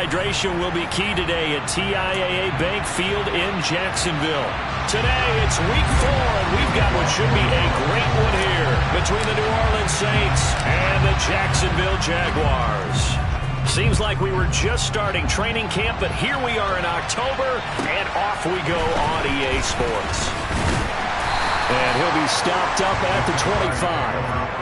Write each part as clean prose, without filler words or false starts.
hydration will be key today at TIAA Bank Field in Jacksonville. Today, it's week 4, and we've got what should be a great one here between the New Orleans Saints and the Jacksonville Jaguars. Seems like we were just starting training camp, but here we are in October, and off we go on EA Sports. And he'll be stopped up at the 25.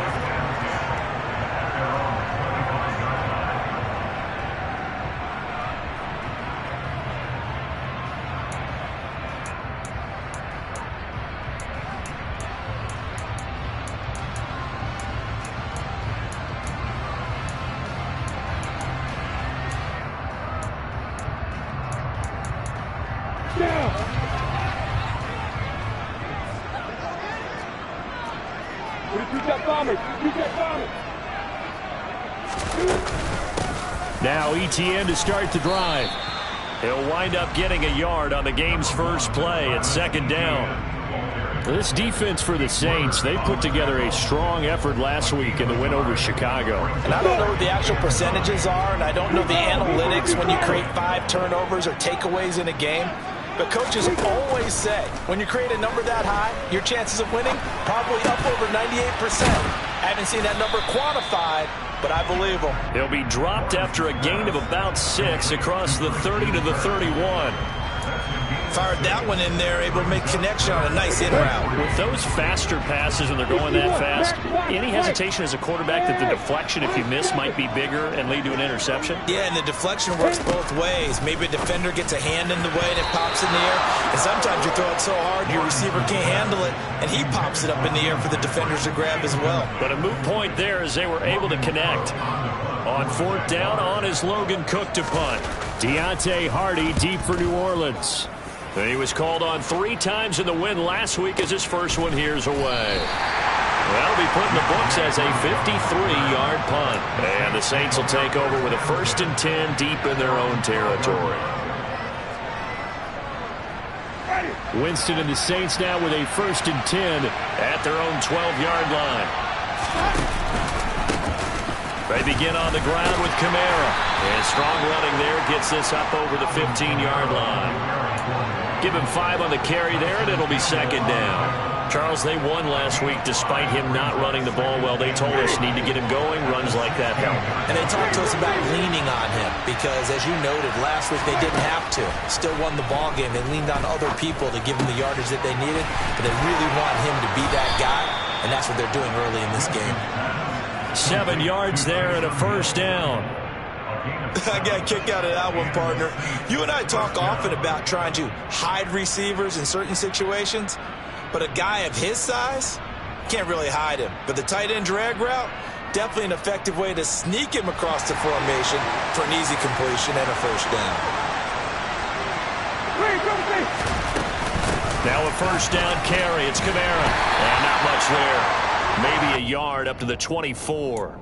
Now ETN to start the drive. He'll wind up getting a yard on the game's first play at second down. This defense for the Saints, they put together a strong effort last week in the win over Chicago. And I don't know what the actual percentages are, and I don't know the analytics when you create 5 turnovers or takeaways in a game. But coaches always say, when you create a number that high, your chances of winning probably up over 98%. I haven't seen that number quantified, but I believe him. He'll be dropped after a gain of about 6 across the 30 to the 31. Fired that one in there, able to make connection on a nice in route. With those faster passes when they're going that fast, any hesitation as a quarterback that the deflection, if you miss, might be bigger and lead to an interception? Yeah, and the deflection works both ways. Maybe a defender gets a hand in the way and it pops in the air. And sometimes you throw it so hard your receiver can't handle it, and he pops it up in the air for the defenders to grab as well. But a moot point there as they were able to connect. On 4th down, on is Logan Cook to punt. Deontay Hardy deep for New Orleans. He was called on 3 times in the win last week as his first one here's away. That'll be put in the books as a 53-yard punt. And the Saints will take over with a 1st and 10 deep in their own territory. Winston and the Saints now with a 1st and 10 at their own 12-yard line. They begin on the ground with Kamara. And strong running there gets this up over the 15-yard line. Give him 5 on the carry there, and it'll be 2nd down. Charles, they won last week despite him not running the ball well. They told us need to get him going. Runs like that help. And they talked to us about leaning on him because, as you noted, last week they didn't have to. Still won the ball game. They leaned on other people to give him the yardage that they needed, but they really want him to be that guy, and that's what they're doing early in this game. 7 yards there and a 1st down. I got a kick out of that one, partner. You and I talk often about trying to hide receivers in certain situations, but a guy of his size can't really hide him. But the tight end drag route, definitely an effective way to sneak him across the formation for an easy completion and a 1st down. Now a 1st down carry. It's Kamara. And not much there. Maybe a yard up to the 24.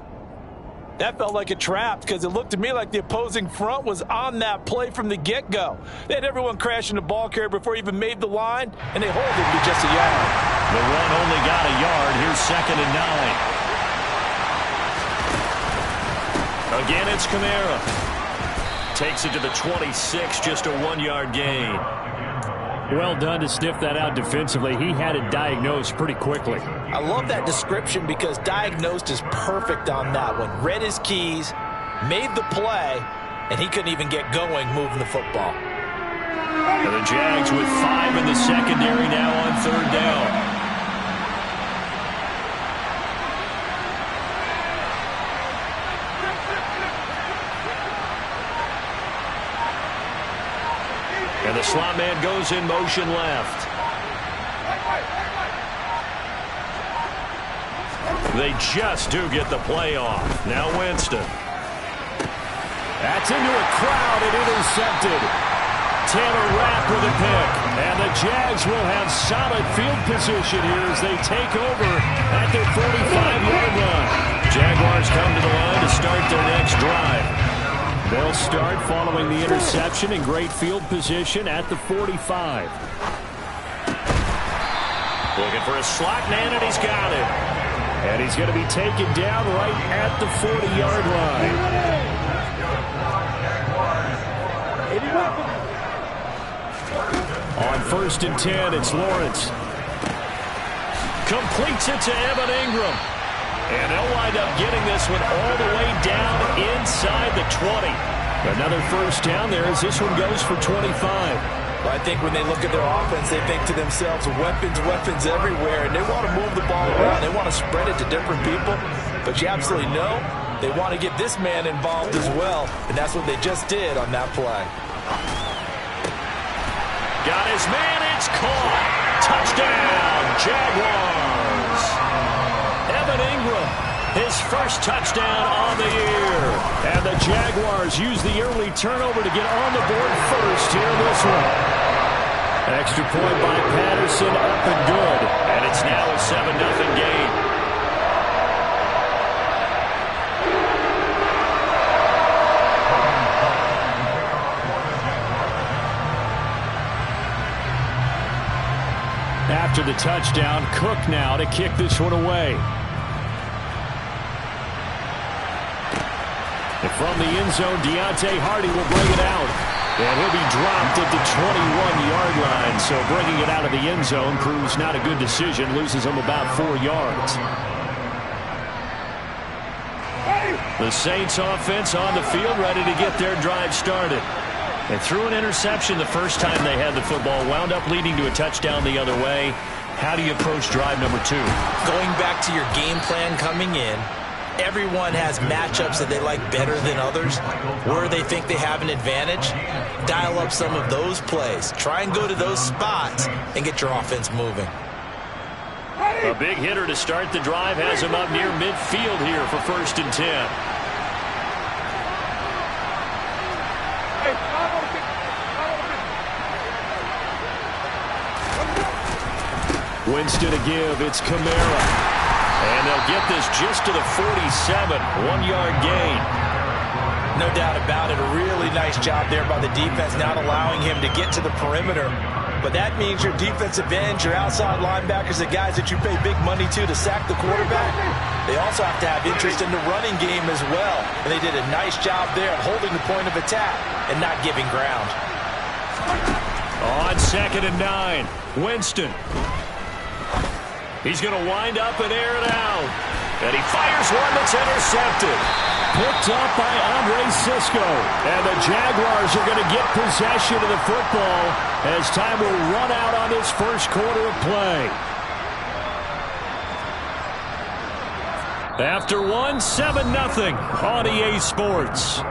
That felt like a trap because it looked to me like the opposing front was on that play from the get-go. They had everyone crashing the ball carrier before he even made the line, and they hold it to just a yard. The run only got a yard. Here's 2nd and 9. Again, it's Kamara. Takes it to the 26, just a 1-yard gain. Well done to sniff that out defensively. He had it diagnosed pretty quickly. I love that description because diagnosed is perfect on that one. Read his keys, made the play, and he couldn't even get going moving the football. And the Jags with 5 in the secondary now on 3rd down. And the slot man goes in motion left. They just do get the play off. Now Winston. That's into a crowd and intercepted. Taylor Rapp with a pick. And the Jags will have solid field position here as they take over at their 45-yard line. Jaguars come to the line to start their next drive. They'll start following the interception in great field position at the 45. Looking for a slot man, and he's got it. And he's going to be taken down right at the 40-yard line. 1st and 10. It's Lawrence. Completes it to Evan Ingram. And they'll wind up getting this one all the way down inside the 20. Another first down there as this one goes for 25. I think when they look at their offense, they think to themselves, weapons, weapons everywhere, and they want to move the ball around. They want to spread it to different people, but you absolutely know they want to get this man involved as well, and that's what they just did on that play. Got his man, it's caught. Touchdown, Jaguars. Evan Ingram, his first touchdown on the year. And the Jaguars use the early turnover to get on the board first here in this one. Extra point by Patterson, up and good. And it's now a 7-0 game. After the touchdown, Cook now to kick this one away. And from the end zone, Deontay Hardy will bring it out. And he'll be dropped at the 21-yard line. So bringing it out of the end zone proves not a good decision. Loses him about 4 yards. The Saints offense on the field, ready to get their drive started. They threw an interception the first time they had the football, wound up leading to a touchdown the other way. How do you approach drive number 2? Going back to your game plan coming in, everyone has matchups that they like better than others, where they think they have an advantage. Dial up some of those plays. Try and go to those spots and get your offense moving. A big hitter to start the drive has him up near midfield here for 1st and 10. Winston to give, it's Kamara. And they'll get this just to the 47, 1-yard gain. No doubt about it, a really nice job there by the defense, not allowing him to get to the perimeter. But that means your defensive ends, your outside linebackers, the guys that you pay big money to sack the quarterback, they also have to have interest in the running game as well. And they did a nice job there of holding the point of attack and not giving ground. On 2nd and 9, Winston. He's going to wind up and air it out. And he fires one that's intercepted. Picked up by Andre Sisco. And the Jaguars are going to get possession of the football as time will run out on this first quarter of play. After 7-0 on EA Sports.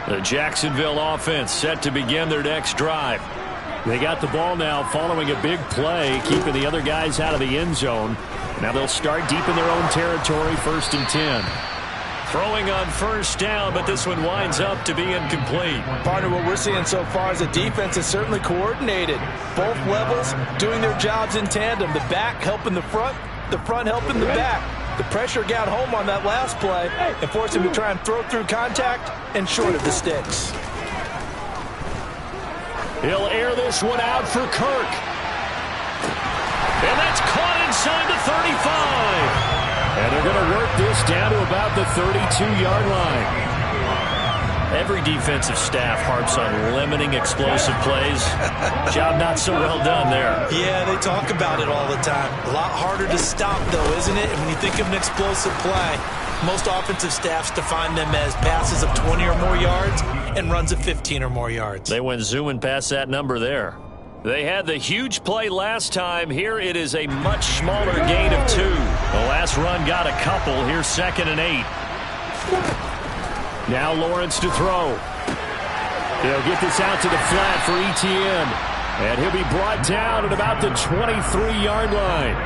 The Jacksonville offense set to begin their next drive. They got the ball now following a big play, keeping the other guys out of the end zone. Now they'll start deep in their own territory, 1st and 10. Throwing on 1st down, but this one winds up to be incomplete. Partner, what we're seeing so far is the defense is certainly coordinated. Both levels doing their jobs in tandem. The back helping the front helping the back. The pressure got home on that last play and forced him to try and throw through contact and short of the sticks. He'll air this one out for Kirk. And that's caught inside the 35. And they're going to work this down to about the 32-yard line. Every defensive staff harps on limiting explosive plays. Job not so well done there. Yeah, they talk about it all the time. A lot harder to stop, though, isn't it? And when you think of an explosive play, most offensive staffs define them as passes of 20 or more yards and runs of 15 or more yards. They went zooming past that number there. They had the huge play last time. Here it is a much smaller gain of 2. The last run got a couple. Here's 2nd and 8. Now Lawrence to throw. He'll get this out to the flat for Etienne. And he'll be brought down at about the 23-yard line.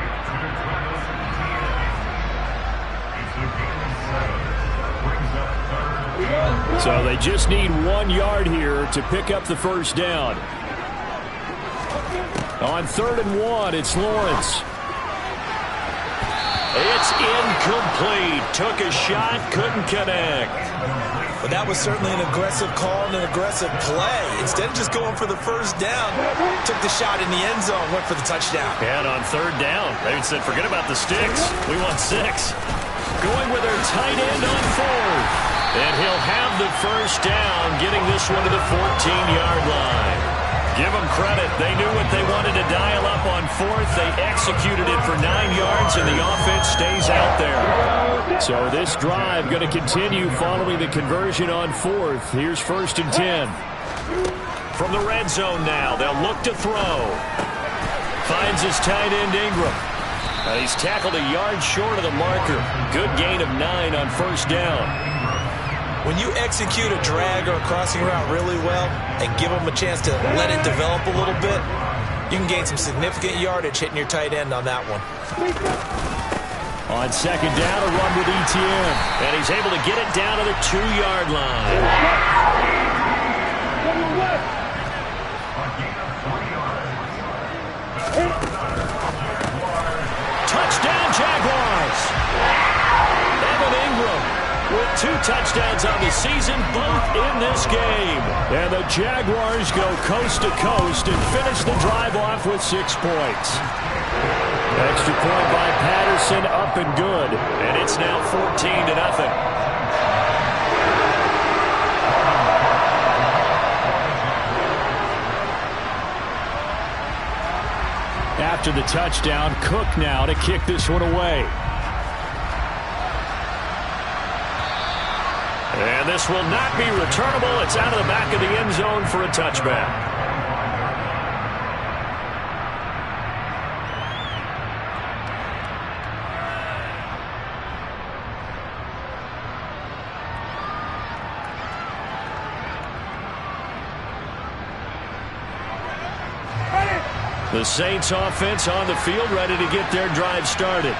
So they just need 1 yard here to pick up the first down. On 3rd and 1, it's Lawrence. It's incomplete. Took a shot, couldn't connect. Well, that was certainly an aggressive call and an aggressive play. Instead of just going for the first down, took the shot in the end zone, went for the touchdown. And on third down, they said, forget about the sticks. We want 6. Going with their tight end on 4th. And he'll have the first down, getting this one to the 14-yard line. Give them credit. They knew what they wanted to dial up on 4th. They executed it for 9 yards, and the offense stays out there. So this drive going to continue following the conversion on 4th. Here's 1st and 10. From the red zone now, they'll look to throw. Finds his tight end Ingram. He's tackled a yard short of the marker. Good gain of 9 on 1st down. When you execute a drag or a crossing route really well and give them a chance to let it develop a little bit, you can gain some significant yardage hitting your tight end on that one. On 2nd down, a run with ETN. And he's able to get it down to the 2-yard line. Touchdown, Jaguars! Evan Ingram with 2 touchdowns on the season, both in this game. And the Jaguars go coast to coast and finish the drive off with 6 points. Extra point by Patterson, up and good. And it's now 14-0. After the touchdown, Cook now to kick this one away. And this will not be returnable. It's out of the back of the end zone for a touchback. The Saints offense on the field, ready to get their drive started.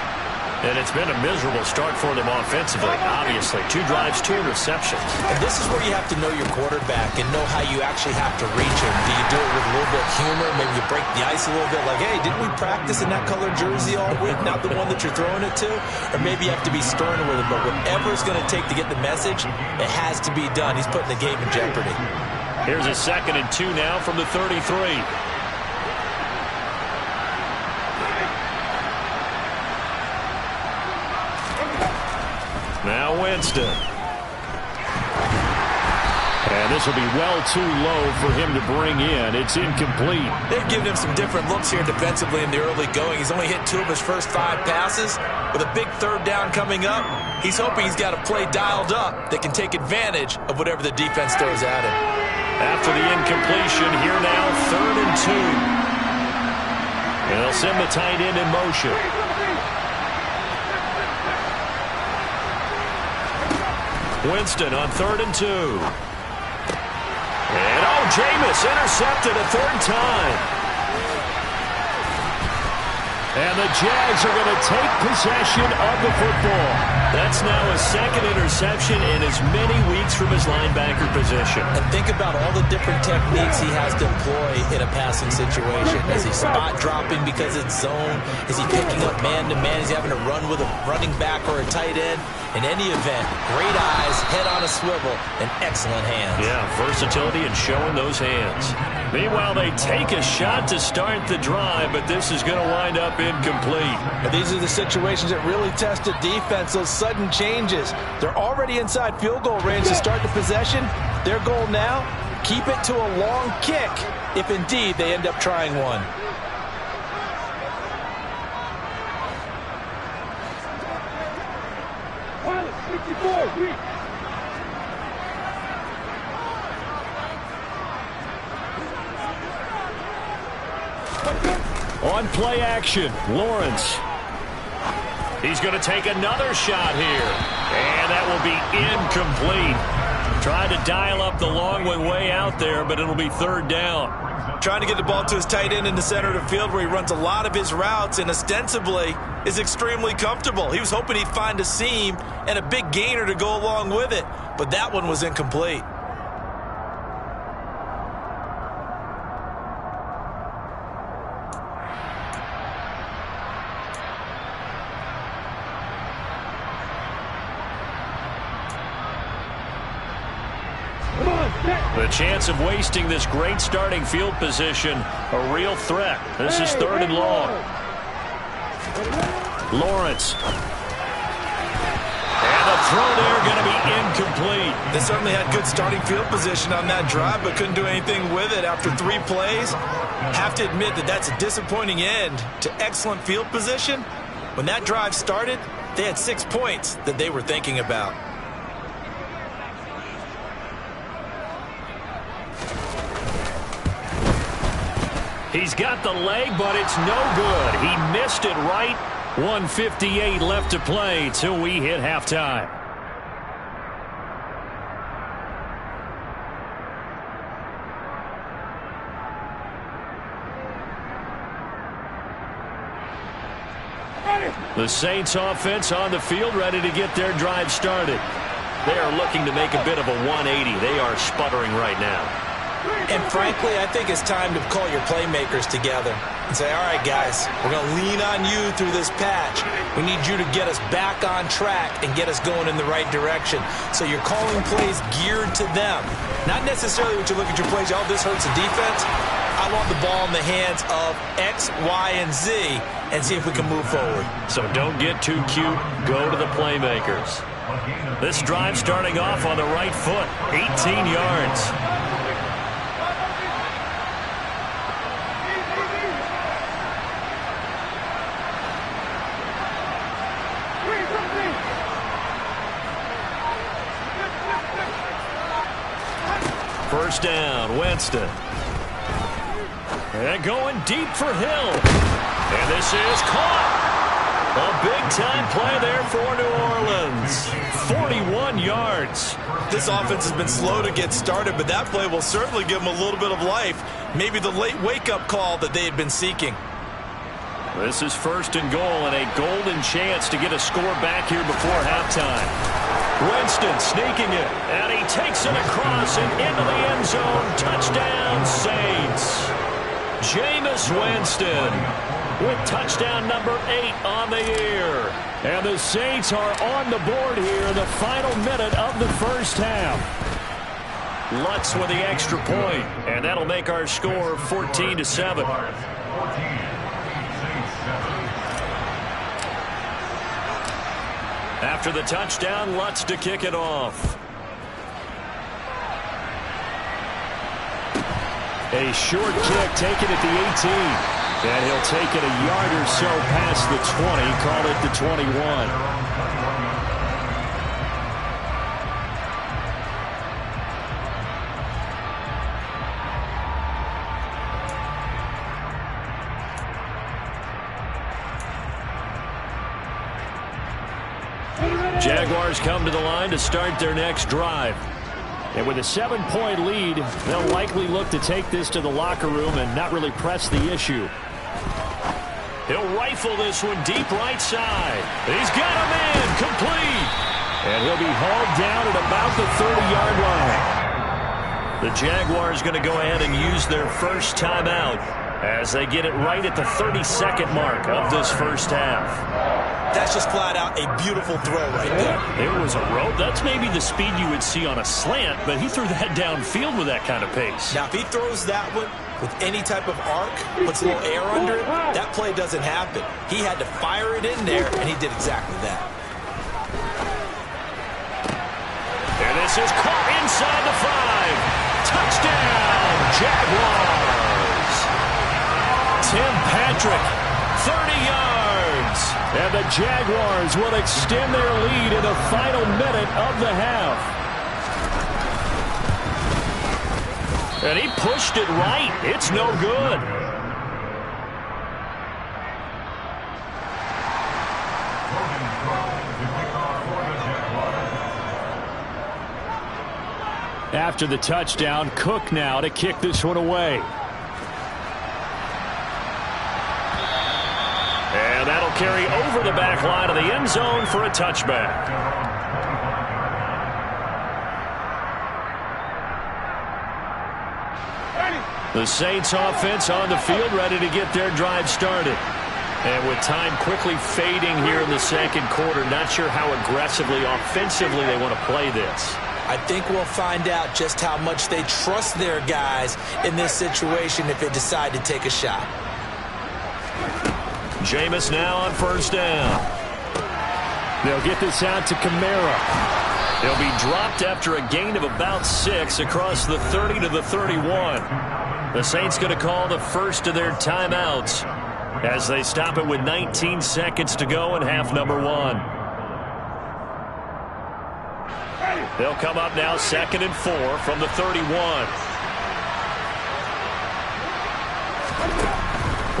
And it's been a miserable start for them offensively, obviously. 2 drives, 2 interceptions. And this is where you have to know your quarterback and know how you actually have to reach him. Do you do it with a little bit of humor? Maybe you break the ice a little bit, like, hey, didn't we practice in that colored jersey all week, not the one that you're throwing it to? Or maybe you have to be stern with it, but whatever it's going to take to get the message, it has to be done. He's putting the game in jeopardy. Here's a 2nd and 2 now from the 33. Now Winston. And this will be well too low for him to bring in. It's incomplete. They've given him some different looks here defensively in the early going. He's only hit 2 of his first 5 passes. With a big 3rd down coming up, he's hoping he's got a play dialed up that can take advantage of whatever the defense throws at him. After the incompletion, here now 3rd and 2. And they'll send the tight end in motion. Winston on 3rd and 2. And Jameis intercepted a 3rd time. And the Jags are going to take possession of the football. That's now a 2nd interception in as many weeks from his linebacker position. And think about all the different techniques he has to employ in a passing situation. Is he spot dropping because it's zone? Is he picking up man-to-man? Is he having to run with a running back or a tight end? In any event, great eyes, head on a swivel, and excellent hands. Yeah, versatility and showing those hands. Meanwhile, they take a shot to start the drive, but this is going to wind up incomplete. And these are the situations that really test a defense, those sudden changes. They're already inside field goal range to start the possession. Their goal now, keep it to a long kick, if indeed they end up trying one. On play action, Lawrence. He's going to take another shot here. And that will be incomplete. Tried to dial up the long one way out there, but it'll be 3rd down. Trying to get the ball to his tight end in the center of the field where he runs a lot of his routes and ostensibly is extremely comfortable. He was hoping he'd find a seam and a big gainer to go along with it, but that one was incomplete. The chance of wasting this great starting field position, a real threat. This is 3rd and long. Lawrence. And the throw there going to be incomplete. They certainly had good starting field position on that drive, but couldn't do anything with it after 3 plays. Have to admit that that's a disappointing end to excellent field position. When that drive started, they had 6 points that they were thinking about. He's got the leg, but it's no good. He missed it right. 1:58 left to play till we hit halftime. The Saints offense on the field, ready to get their drive started. They are looking to make a bit of a 180. They are sputtering right now. And frankly, I think it's time to call your playmakers together and say, all right, guys, we're going to lean on you through this patch. We need you to get us back on track and get us going in the right direction. So you're calling plays geared to them. Not necessarily when you look at your plays, oh, this hurts the defense. I want the ball in the hands of X, Y, and Z and see if we can move forward. So don't get too cute. Go to the playmakers. This drive starting off on the right foot, 18 yards. First down, Winston. And going deep for Hill. And this is caught. A big-time play there for New Orleans. 41 yards. This offense has been slow to get started, but that play will certainly give them a little bit of life. Maybe the late wake-up call that they had been seeking. This is 1st and goal and a golden chance to get a score back here before halftime. Winston sneaking it, and he takes it across and into the end zone. Touchdown, Saints. Jameis Winston with touchdown number 8 on the year. And the Saints are on the board here in the final minute of the first half. Lutz with the extra point, and that'll make our score 14-7. After the touchdown, Lutz to kick it off. A short kick taken at the 18. And he'll take it a yard or so past the 20, call it the 21. Jaguars come to the line to start their next drive. And with a 7-point lead, they'll likely look to take this to the locker room and not really press the issue. He'll rifle this one deep right side. He's got a man complete. And he'll be hauled down at about the 30-yard line. The Jaguars going to go ahead and use their first timeout as they get it right at the 32nd mark of this first half. That's just flat out a beautiful throw right there. It was a rope. That's maybe the speed you would see on a slant, but he threw that downfield with that kind of pace. Now, if he throws that one with any type of arc, puts a little air under it, that play doesn't happen. He had to fire it in there, and he did exactly that. And this is caught inside the 5. Touchdown, Jaguars. Tim Patrick, 30 yards. And the Jaguars will extend their lead in the final minute of the half. And he pushed it right. It's no good. After the touchdown, Cook now to kick this one away. And that'll carry over the back line of the end zone for a touchback. The Saints offense on the field ready to get their drive started. And with time quickly fading here in the second quarter, not sure how aggressively, offensively they want to play this. I think we'll find out just how much they trust their guys in this situation if they decide to take a shot. Jameis now on first down. They'll get this out to Kamara. He'll be dropped after a gain of about 6 across the 30 to the 31. The Saints going to call the first of their timeouts as they stop it with 19 seconds to go in half number 1. They'll come up now 2nd and 4 from the 31.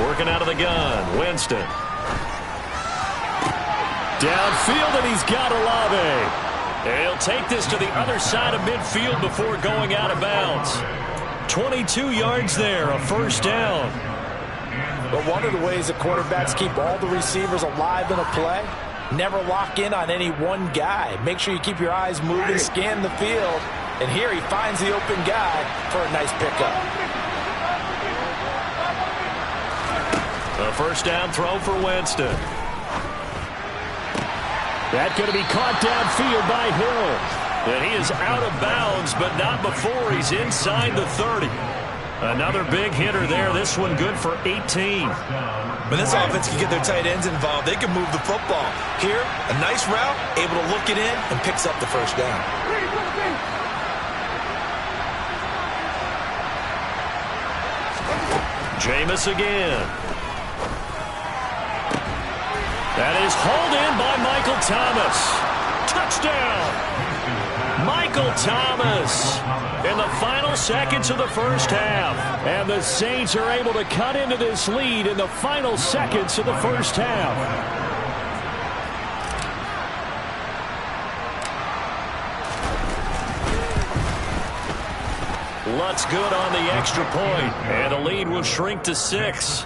Working out of the gun, Winston. Downfield, and he's got Olave. And he'll take this to the other side of midfield before going out of bounds. 22 yards there, a first down. But one of the ways that quarterbacks keep all the receivers alive in a play, never lock in on any one guy. Make sure you keep your eyes moving, scan the field. And here he finds the open guy for a nice pickup. A first down throw for Winston. That's going to be caught downfield by Hill. And he is out of bounds, but not before he's inside the 30. Another big hitter there. This one good for 18. When this offense can get their tight ends involved, they can move the football. Here, a nice route, able to look it in, and picks up the first down. Jameis again. That is hauled in by Michael Thomas. Touchdown! Michael Thomas in the final seconds of the first half. And the Saints are able to cut into this lead in the final seconds of the first half. Lutz good on the extra point, and the lead will shrink to 6.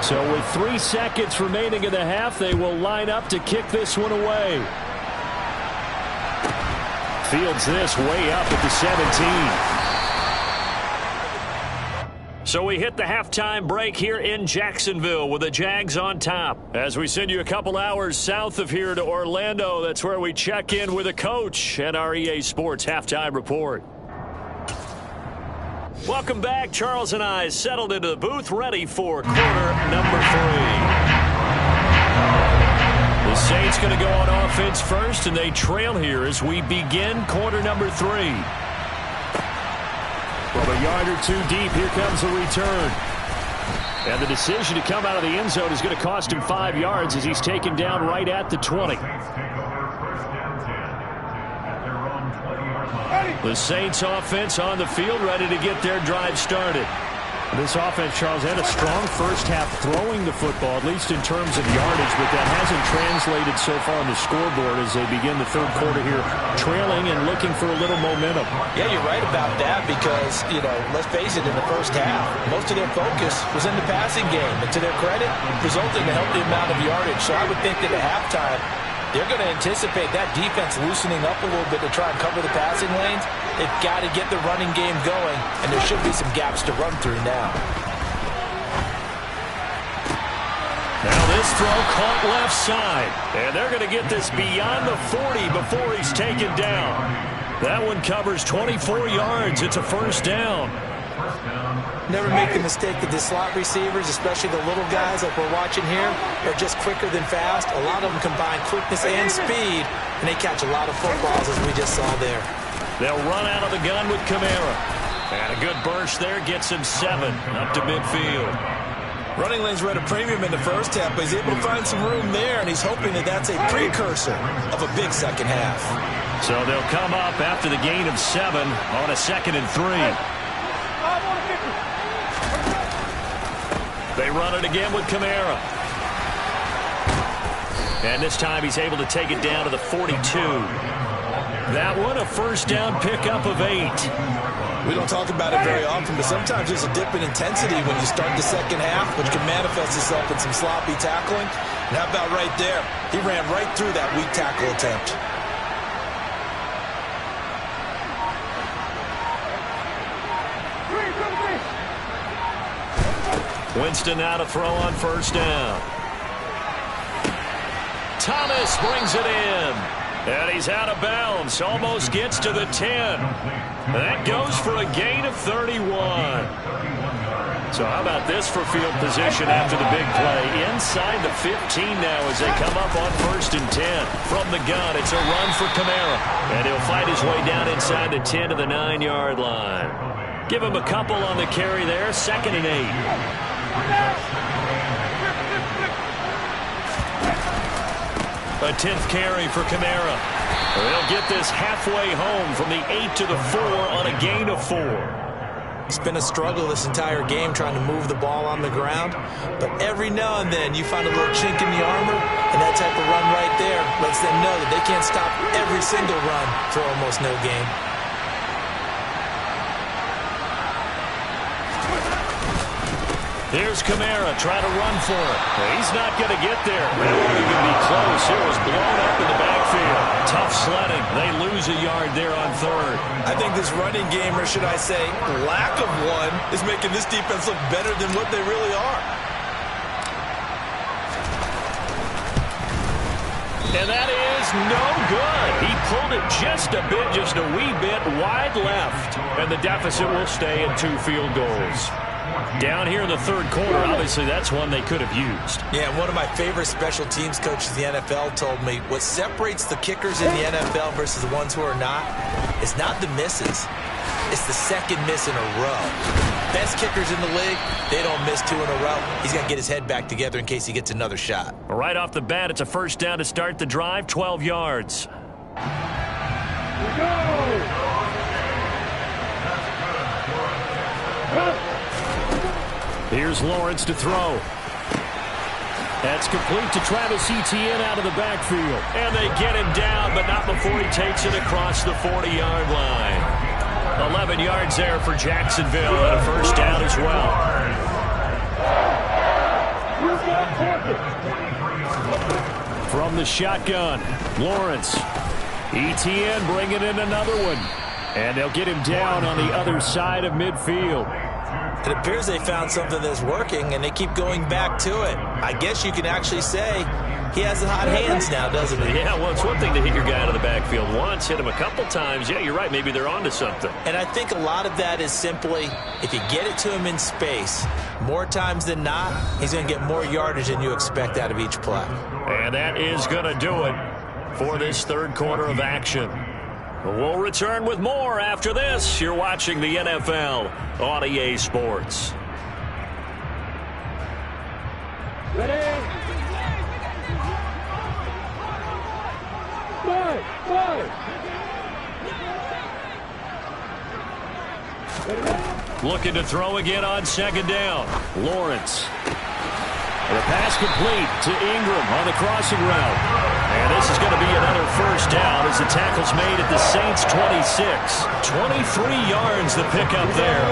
So with 3 seconds remaining in the half, they will line up to kick this one away. Fields this way up at the 17. So we hit the halftime break here in Jacksonville with the Jags on top. As we send you a couple hours south of here to Orlando, that's where we check in with a coach at our EA Sports Halftime Report. Welcome back. Charles and I settled into the booth, ready for quarter number 3. The Saints going to go on offense first, and they trail here as we begin quarter number 3. From a yard or 2 deep, here comes the return. And the decision to come out of the end zone is going to cost him 5 yards as he's taken down right at the 20. The Saints offense on the field, ready to get their drive started. This offense, Charles, had a strong first half throwing the football, at least in terms of yardage, but that hasn't translated so far on the scoreboard as they begin the third quarter here, trailing and looking for a little momentum. Yeah, you're right about that because, let's face it, in the first half, most of their focus was in the passing game. And to their credit, resulting in a healthy amount of yardage. So I would think that at halftime, they're going to anticipate that defense loosening up a little bit to try and cover the passing lanes. They've got to get the running game going, and there should be some gaps to run through now. Now this throw caught left side, and they're going to get this beyond the 40 before he's taken down. That one covers 24 yards. It's a first down. Never make the mistake that the slot receivers, especially the little guys like we're watching here, are just quicker than fast. A lot of them combine quickness and speed, and they catch a lot of footballs, as we just saw there. They'll run out of the gun with Kamara. And a good burst there gets him 7 up to midfield. Running lanes were at a premium in the first half, but he's able to find some room there, and he's hoping that that's a precursor of a big second half. So they'll come up after the gain of 7 on a 2nd and 3. They run it again with Kamara. And this time he's able to take it down to the 42. That one, a first down pickup of 8. We don't talk about it very often, but sometimes there's a dip in intensity when you start the second half, which can manifest itself in some sloppy tackling. And how about right there? He ran right through that weak tackle attempt. Winston now to throw on first down. Thomas brings it in. And he's out of bounds. Almost gets to the 10. That goes for a gain of 31. So how about this for field position after the big play? Inside the 15 now as they come up on 1st and 10. From the gun, it's a run for Kamara. And he'll fight his way down inside the 10 to the 9-yard line. Give him a couple on the carry there. 2nd and 8. A 10th carry for Kamara. They'll get this halfway home from the 8 to the 4 on a gain of 4. It's been a struggle this entire game trying to move the ball on the ground. But every now and then you find a little chink in the armor, and that type of run right there lets them know that they can't stop every single run for almost no gain. Here's Kamara trying to run for it. He's not going to get there. It won't even be close. It was blown up in the backfield. Tough sledding. They lose a yard there on 3rd. I think this running game, or should I say lack of one, is making this defense look better than what they really are. And that is no good. He pulled it just a wee bit wide left. And the deficit will stay at 2 field goals. Down here in the 3rd quarter, obviously that's one they could have used. Yeah, one of my favorite special teams coaches in the NFL told me what separates the kickers in the NFL versus the ones who are not is not the misses. It's the second miss in a row. Best kickers in the league, they don't miss 2 in a row. He's got to get his head back together in case he gets another shot. Right off the bat, it's a 1st down to start the drive, 12 yards. Here's Lawrence to throw. That's complete to Travis Etienne out of the backfield. And they get him down, but not before he takes it across the 40-yard line. 11 yards there for Jacksonville, and a 1st down as well. From the shotgun, Lawrence. Etienne bringing in another one. And they'll get him down on the other side of midfield. It appears they found something that's working, and they keep going back to it. I guess you can actually say he has the hot hands now, doesn't he? Yeah, well, it's one thing to hit your guy out of the backfield once, hit him a couple times. Yeah, you're right. Maybe they're onto something. And I think a lot of that is simply if you get it to him in space, more times than not, he's going to get more yardage than you expect out of each play. And that is going to do it for this 3rd quarter of action. We'll return with more after this. You're watching the NFL on EA Sports. Ready? Looking to throw again on 2nd down. Lawrence. The pass complete to Ingram on the crossing route. And this is going to be another 1st down as the tackle's made at the Saints' 26. 23 yards the pickup there.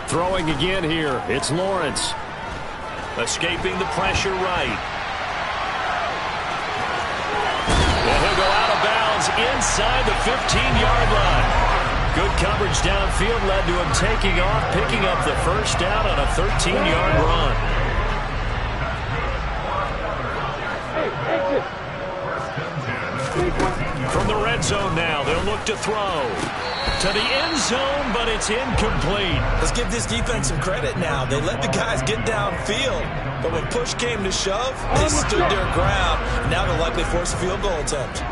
Throwing again here. It's Lawrence. Escaping the pressure right. And he'll go out of bounds inside the 15-yard line. Good coverage downfield led to him taking off, picking up the 1st down on a 13-yard run. From the red zone now, they'll look to throw. To the end zone, but it's incomplete. Let's give this defense some credit now. They let the guys get downfield, but when push came to shove, they stood their ground. Now they'll likely force a field goal attempt.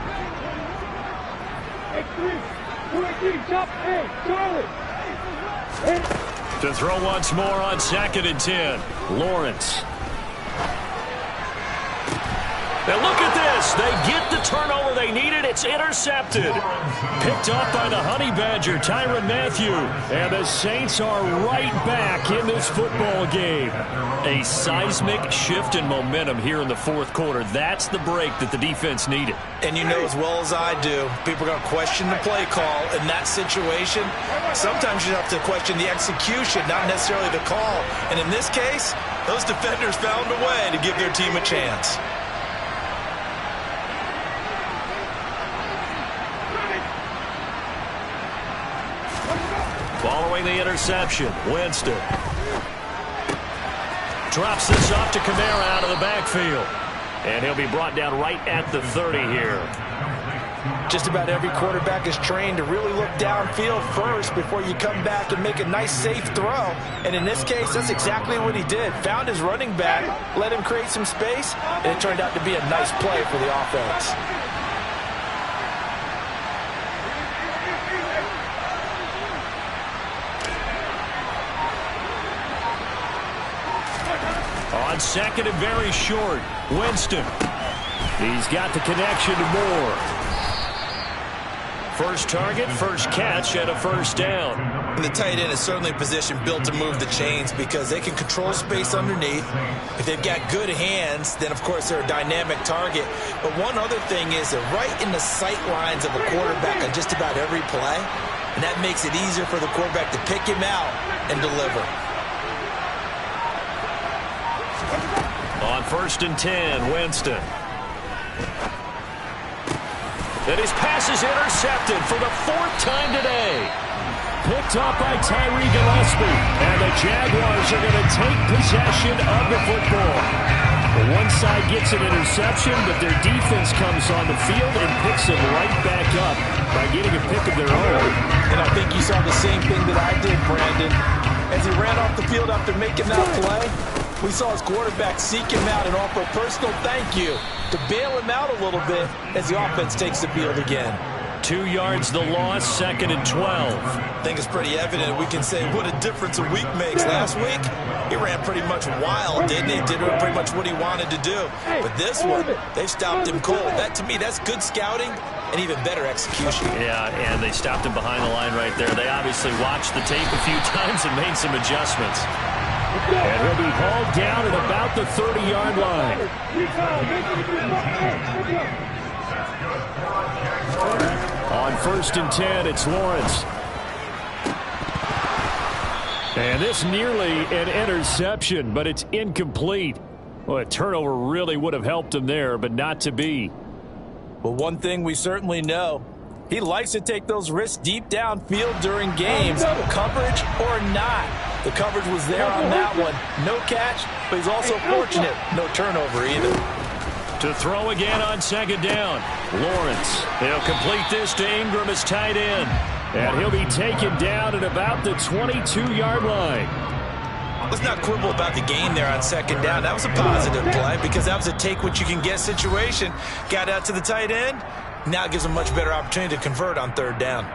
To throw once more on 2nd and 10. Lawrence. Now look at this. They get the turnover they needed. It's intercepted. Picked off by the Honey Badger, Tyrann Mathieu. And the Saints are right back in this football game. A seismic shift in momentum here in the 4th quarter. That's the break that the defense needed. And you know as well as I do, people are going to question the play call in that situation. Sometimes you have to question the execution, not necessarily the call. And in this case, those defenders found a way to give their team a chance. Following the interception, Winston. Drops this off to Kamara out of the backfield. And he'll be brought down right at the 30 here. Just about every quarterback is trained to really look downfield first before you come back and make a nice, safe throw. And in this case, that's exactly what he did. Found his running back, let him create some space, and it turned out to be a nice play for the offense. On second and very short, Winston. He's got the connection to Moore. First target, first catch, and a first down. And the tight end is certainly a position built to move the chains because they can control space underneath. If they've got good hands, then of course they're a dynamic target. But one other thing is they're right in the sight lines of a quarterback on just about every play. And that makes it easier for the quarterback to pick him out and deliver. On first and 10, Winston. And his pass is intercepted for the 4th time today. Picked up by Tyree Gillespie. And the Jaguars are going to take possession of the football. Well, one side gets an interception, but their defense comes on the field and picks them right back up by getting a pick of their own. And I think you saw the same thing that I did, Brandon. As he ran off the field after making that play, we saw his quarterback seek him out and offer a personal thank you to bail him out a little bit as the offense takes the field again. 2 yards the loss, 2nd and 12. I think it's pretty evident we can say what a difference a week makes. Last week, he ran pretty much wild, didn't he? Did pretty much what he wanted to do. But this one, they stopped him cold. That, to me, that's good scouting and even better execution. Yeah, and they stopped him behind the line right there. They obviously watched the tape a few times and made some adjustments. And he'll be hauled down at about the 30-yard line. On first and 10, it's Lawrence. And this nearly an interception, but it's incomplete. Well, a turnover really would have helped him there, but not to be. Well, one thing we certainly know, he likes to take those risks deep downfield during games, coverage or not. The coverage was there on that one. No catch, but he's also fortunate. No turnover either. To throw again on 2nd down. Lawrence. He'll complete this to Ingram as tight end. And he'll be taken down at about the 22-yard line. Let's not quibble about the gain there on 2nd down. That was a positive play because that was a take-what-you-can-get situation. Got out to the tight end. Now it gives them a much better opportunity to convert on 3rd down.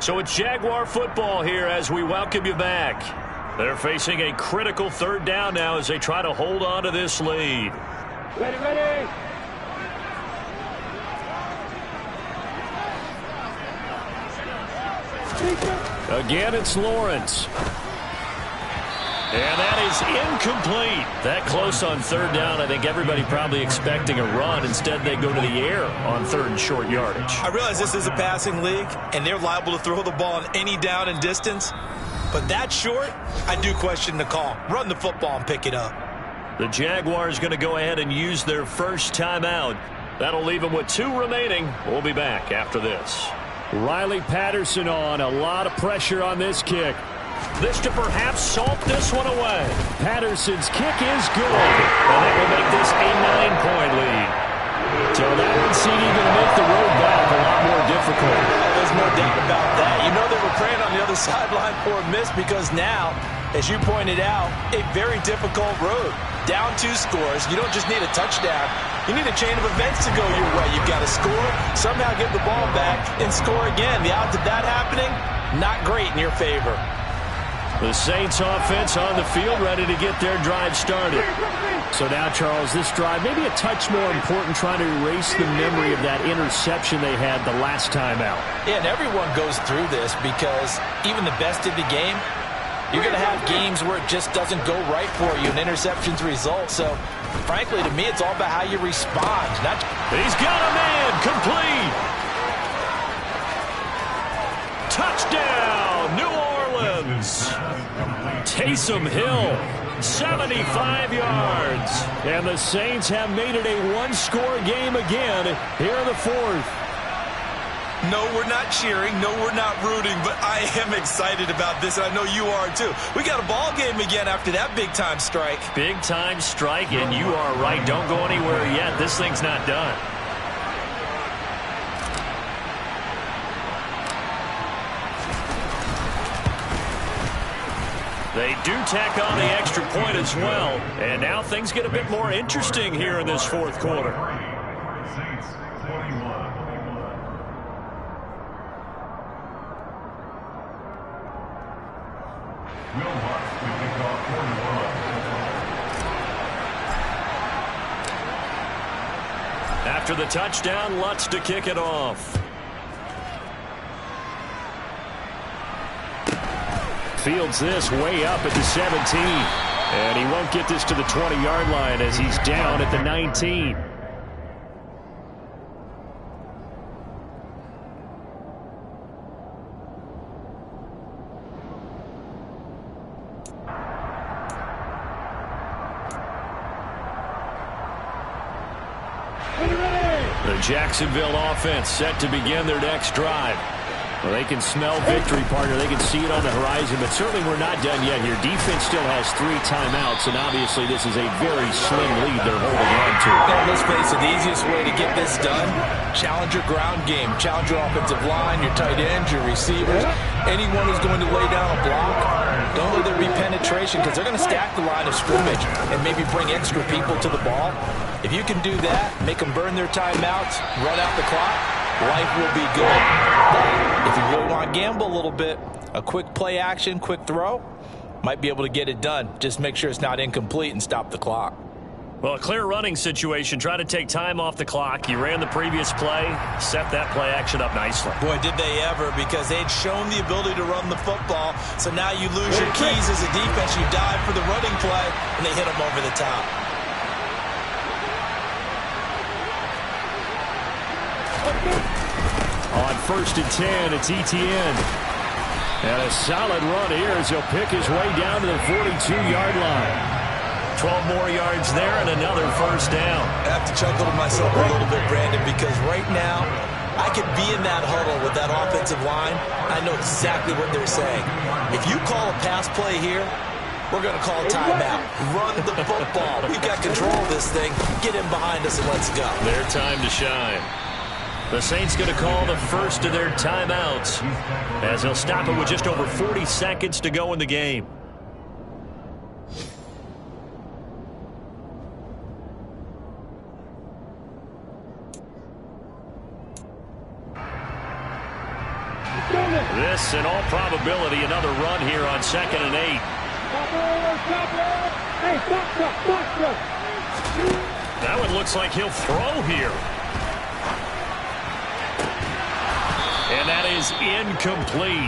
So it's Jaguar football here as we welcome you back. They're facing a critical 3rd down now as they try to hold on to this lead. Ready. Again, it's Lawrence. And that is incomplete. That close on 3rd down. I think everybody probably expecting a run. Instead, they go to the air on 3rd and short yardage. I realize this is a passing league, and they're liable to throw the ball on any down and distance. But that short, I do question the call. Run the football and pick it up. The Jaguars going to go ahead and use their first timeout. That'll leave them with 2 remaining. We'll be back after this. Riley Patterson on. A lot of pressure on this kick. This to perhaps salt this one away. Patterson's kick is good. And that will make this a 9-point lead. So that one's going to make the road back a lot more difficult. There's no doubt about that. You know they were praying on the other sideline for a miss because now, as you pointed out, a very difficult road. Down 2 scores. You don't just need a touchdown. You need a chain of events to go your way. You've got to score, somehow get the ball back, and score again. The odds of that happening, not great in your favor. The Saints offense on the field ready to get their drive started. So now, Charles, this drive maybe a touch more important trying to erase the memory of that interception they had the last time out. Yeah, and everyone goes through this because even the best of the game, you're going to have games where it just doesn't go right for you and interceptions result. So, frankly, to me, it's all about how you respond. He's got a man complete. Touchdown, New Orleans. Taysom Hill, 75 yards. And the Saints have made it a 1-score game again here in the 4th. No, we're not cheering. No, we're not rooting. But I am excited about this, and I know you are too. We got a ball game again after that big-time strike. Big-time strike, and you are right. Don't go anywhere yet. This thing's not done. They do tack on the extra point as well. And now things get a bit more interesting here in this fourth quarter. After the touchdown, Lutz to kick it off. Fields this way up at the 17. And he won't get this to the 20-yard line as he's down at the 19. The Jacksonville offense set to begin their next drive. Well, they can smell victory, partner. They can see it on the horizon, but certainly we're not done yet here. Defense still has 3 timeouts, and obviously this is a very slim lead they're holding on to. And let's face it, the easiest way to get this done, challenge your ground game. Challenge your offensive line, your tight ends, your receivers. Anyone who's going to lay down a block, don't let there be penetration because they're going to stack the line of scrimmage and maybe bring extra people to the ball. If you can do that, make them burn their timeouts, run out the clock, life will be good. But if you really want to gamble a little bit, a quick play action, quick throw, might be able to get it done. Just make sure it's not incomplete and stop the clock. Well, a clear running situation. Try to take time off the clock. You ran the previous play, set that play action up nicely. Boy, did they ever, because they'd shown the ability to run the football. So now you lose your keys as a defense. You dive for the running play, and they hit them over the top. On 1st and 10, it's Etienne. And a solid run here as he'll pick his way down to the 42-yard line. 12 more yards there and another first down. I have to chuckle to myself a little bit, Brandon, because right now I could be in that huddle with that offensive line. I know exactly what they're saying. If you call a pass play here, we're going to call a timeout. Run the football. We've got control of this thing. Get in behind us and let's go. Their time to shine. The Saints going to call the first of their timeouts as they'll stop it with just over 40 seconds to go in the game. This, in all probability, another run here on 2nd and 8. That one looks like he'll throw here. And that is incomplete.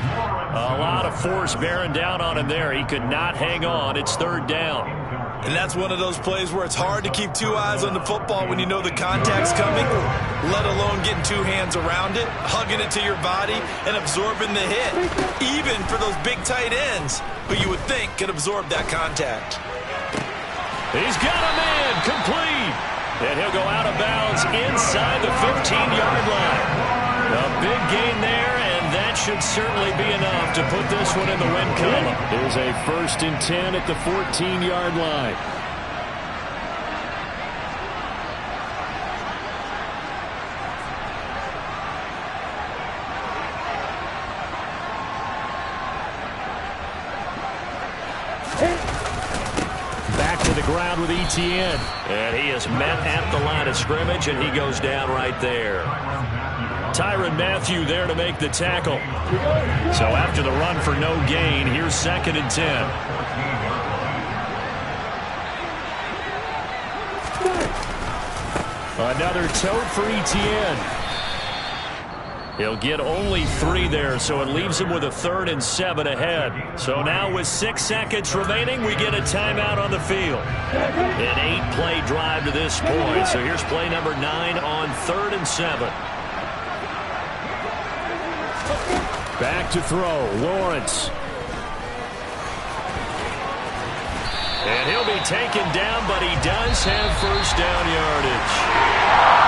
A lot of force bearing down on him there. He could not hang on. It's 3rd down. And that's one of those plays where it's hard to keep 2 eyes on the football when you know the contact's coming, let alone getting 2 hands around it, hugging it to your body, and absorbing the hit. Even for those big tight ends who you would think could absorb that contact. He's got a man complete. And he'll go out of bounds inside the 15-yard line. A big gain there, and that should certainly be enough to put this one in the win column. There's a 1st and 10 at the 14-yard line. Back to the ground with Etienne. And he is met at the line of scrimmage, and he goes down right there. Tyrann Mathieu there to make the tackle. So after the run for no gain, here's 2nd and 10. Another tote for Etienne. He'll get only 3 there, so it leaves him with a 3rd and 7 ahead. So now with 6 seconds remaining, we get a timeout on the field. An 8-play drive to this point. So here's play number 9 on 3rd and 7. Back to throw, Lawrence. And he'll be taken down, but he does have first down yardage.